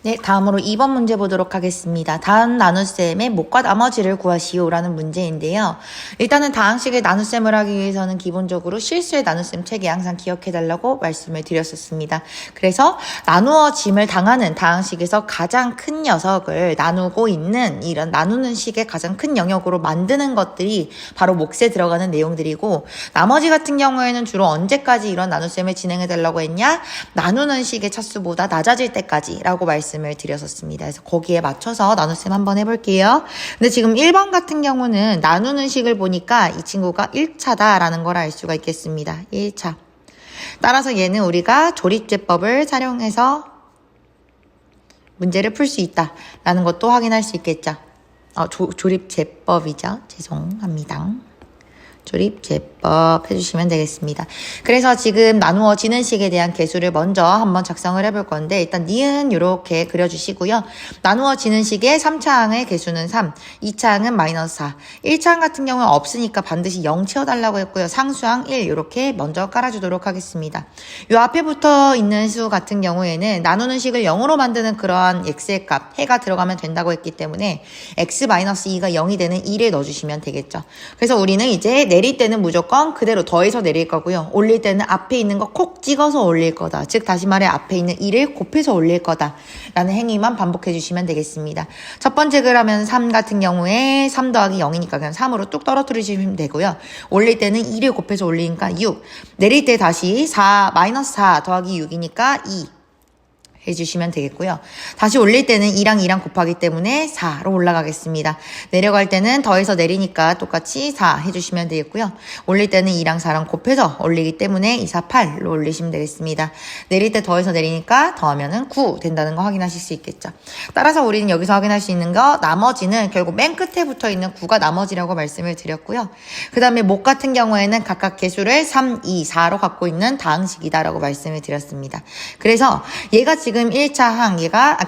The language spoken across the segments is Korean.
네, 다음으로 2번 문제 보도록 하겠습니다. 다음 나눗셈의 못과 나머지를 구하시오라는 문제인데요. 일단은 다항식의 나눗셈을 하기 위해서는 기본적으로 실수의 나눗셈 체계 항상 기억해달라고 말씀을 드렸었습니다. 그래서 나누어짐을 당하는 다항식에서 가장 큰 녀석을 나누고 있는 이런 나누는 식의 가장 큰 영역으로 만드는 것들이 바로 몫에 들어가는 내용들이고, 나머지 같은 경우에는 주로 언제까지 이런 나눗셈을 진행해달라고 했냐? 나누는 식의 차수보다 낮아질 때까지라고 말씀을 드렸었습니다. 그래서 거기에 맞춰서 나눗셈 한번 해볼게요. 근데 지금 1번 같은 경우는 나누는 식을 보니까 이 친구가 1차다라는 걸 알 수가 있겠습니다. 1차. 따라서 얘는 우리가 조립제법을 사용해서 문제를 풀 수 있다라는 것도 확인할 수 있겠죠. 조립제법이죠. 죄송합니다. 조립제법 해주시면 되겠습니다. 그래서 지금 나누어지는 식에 대한 개수를 먼저 한번 작성을 해볼 건데, 일단 니은 이렇게 그려주시고요. 나누어지는 식의 3차항의 개수는 3, 2차항은 마이너스 4, 1차항 같은 경우는 없으니까 반드시 0 채워달라고 했고요. 상수항 1 이렇게 먼저 깔아주도록 하겠습니다. 이 앞에 붙어 있는 수 같은 경우에는 나누는 식을 0으로 만드는 그러한 x의 값, 해가 들어가면 된다고 했기 때문에 x-2가 0이 되는 2를 넣어주시면 되겠죠. 그래서 우리는 이제 내릴 때는 무조건 그대로 더해서 내릴 거고요. 올릴 때는 앞에 있는 거 콕 찍어서 올릴 거다. 즉 다시 말해 앞에 있는 2를 곱해서 올릴 거다 라는 행위만 반복해 주시면 되겠습니다. 첫 번째 그러면 3 같은 경우에 3 더하기 0이니까 그냥 3으로 뚝 떨어뜨리시면 되고요. 올릴 때는 2를 곱해서 올리니까 6, 내릴 때 다시 4 마이너스 4 더하기 6이니까 2 해주시면 되겠고요. 다시 올릴 때는 2랑 2랑 곱하기 때문에 4로 올라가겠습니다. 내려갈 때는 더해서 내리니까 똑같이 4 해주시면 되겠고요. 올릴 때는 2랑 4랑 곱해서 올리기 때문에 2, 4, 8로 올리시면 되겠습니다. 내릴 때 더해서 내리니까 더하면은 9 된다는 거 확인하실 수 있겠죠. 따라서 우리는 여기서 확인할 수 있는 거, 나머지는 결국 맨 끝에 붙어 있는 9가 나머지라고 말씀을 드렸고요. 그 다음에 못 같은 경우에는 각각 개수를 3, 2, 4로 갖고 있는 다항식이다라고 말씀을 드렸습니다. 그래서 얘가 지금 1차항, 얘가,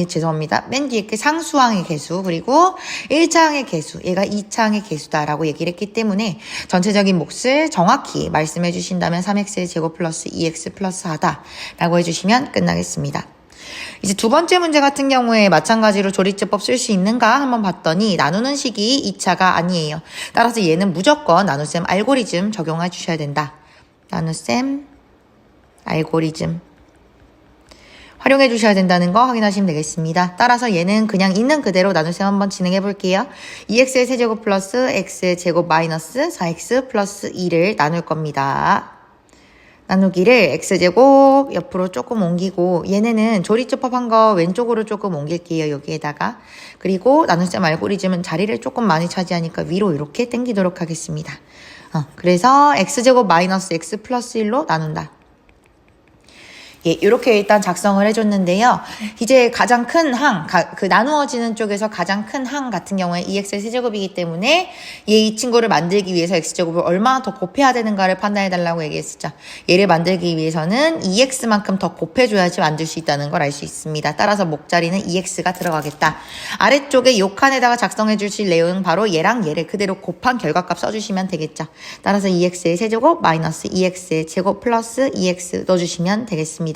죄송합니다. 맨 뒤에 그 상수항의 개수, 그리고 1차항의 개수, 얘가 2차항의 개수다라고 얘기를 했기 때문에 전체적인 몫을 정확히 말씀해 주신다면 3x의 제곱 플러스 2x 플러스 4다라고 해주시면 끝나겠습니다. 이제 두 번째 문제 같은 경우에 마찬가지로 조립제법 쓸 수 있는가 한번 봤더니 나누는 식이 2차가 아니에요. 따라서 얘는 무조건 나눗셈 알고리즘 적용해 주셔야 된다. 나눗셈 알고리즘 활용해 주셔야 된다는 거 확인하시면 되겠습니다. 따라서 얘는 그냥 있는 그대로 나눗셈 한번 진행해 볼게요. 2x의 세제곱 플러스 x의 제곱 마이너스 4x 플러스 2를 나눌 겁니다. 나누기를 x제곱 옆으로 조금 옮기고, 얘네는 조립제법 한 거 왼쪽으로 조금 옮길게요. 여기에다가. 그리고 나눗셈 알고리즘은 자리를 조금 많이 차지하니까 위로 이렇게 당기도록 하겠습니다. 그래서 x제곱 마이너스 x 플러스 1로 나눈다. 예, 이렇게 일단 작성을 해줬는데요. 이제 가장 큰 항, 그 나누어지는 쪽에서 가장 큰 항 같은 경우에 2x의 세제곱이기 때문에 이 친구를 만들기 위해서 x제곱을 얼마나 더 곱해야 되는가를 판단해달라고 얘기했었죠. 얘를 만들기 위해서는 2x만큼 더 곱해줘야지 만들 수 있다는 걸 알 수 있습니다. 따라서 목자리는 2x가 들어가겠다. 아래쪽에 요 칸에다가 작성해 주실 내용은 바로 얘랑 얘를 그대로 곱한 결과값 써주시면 되겠죠. 따라서 2x의 세제곱 마이너스 2x의 제곱 플러스 2x 넣어주시면 되겠습니다.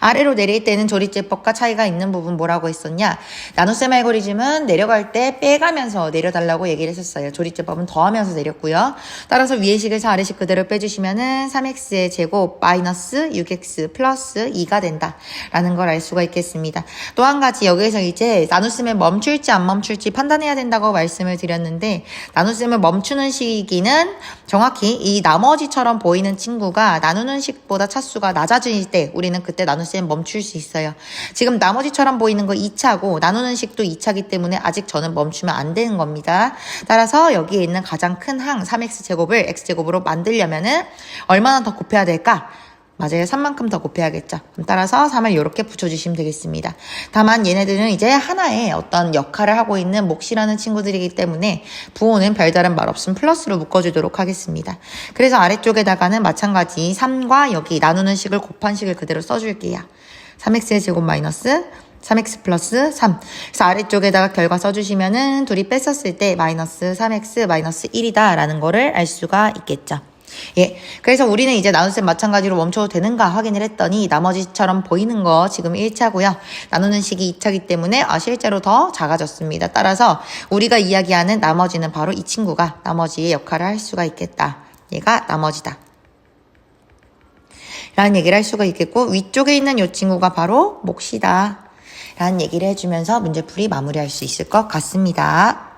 아래로 내릴 때는 조립제법과 차이가 있는 부분 뭐라고 했었냐? 나눗셈 알고리즘은 내려갈 때 빼가면서 내려달라고 얘기를 했었어요. 조립제법은 더하면서 내렸고요. 따라서 위의 식에서 아래식 그대로 빼주시면은 3x의 제곱 마이너스 6x 플러스 2가 된다라는 걸 알 수가 있겠습니다. 또 한 가지 여기에서 이제 나눗셈을 멈출지 안 멈출지 판단해야 된다고 말씀을 드렸는데, 나눗셈을 멈추는 시기는 정확히 이 나머지처럼 보이는 친구가 나누는 식보다 차수가 낮아질 때 우리는 그때 나눗셈 멈출 수 있어요. 지금 나머지처럼 보이는 거 2차고 나누는 식도 2차기 때문에 아직 저는 멈추면 안 되는 겁니다. 따라서 여기에 있는 가장 큰 항 3x제곱을 x제곱으로 만들려면은 얼마나 더 곱해야 될까? 맞아요. 3만큼 더 곱해야겠죠. 따라서 3을 이렇게 붙여주시면 되겠습니다. 다만 얘네들은 이제 하나의 어떤 역할을 하고 있는 몫이라는 친구들이기 때문에 부호는 별다른 말 없음 플러스로 묶어주도록 하겠습니다. 그래서 아래쪽에다가는 마찬가지 3과 여기 나누는 식을 곱한 식을 그대로 써줄게요. 3x의 제곱 마이너스 3x 플러스 3. 그래서 아래쪽에다가 결과 써주시면은 둘이 뺐었을 때 마이너스 3x 마이너스 1이다 라는 거를 알 수가 있겠죠. 예. 그래서 우리는 이제 나눗셈 마찬가지로 멈춰도 되는가 확인을 했더니 나머지처럼 보이는 거 지금 1차고요. 나누는 식이 2차이기 때문에 실제로 더 작아졌습니다. 따라서 우리가 이야기하는 나머지는 바로 이 친구가 나머지의 역할을 할 수가 있겠다. 얘가 나머지다. 라는 얘기를 할 수가 있겠고 위쪽에 있는 이 친구가 바로 몫이다. 라는 얘기를 해주면서 문제풀이 마무리할 수 있을 것 같습니다.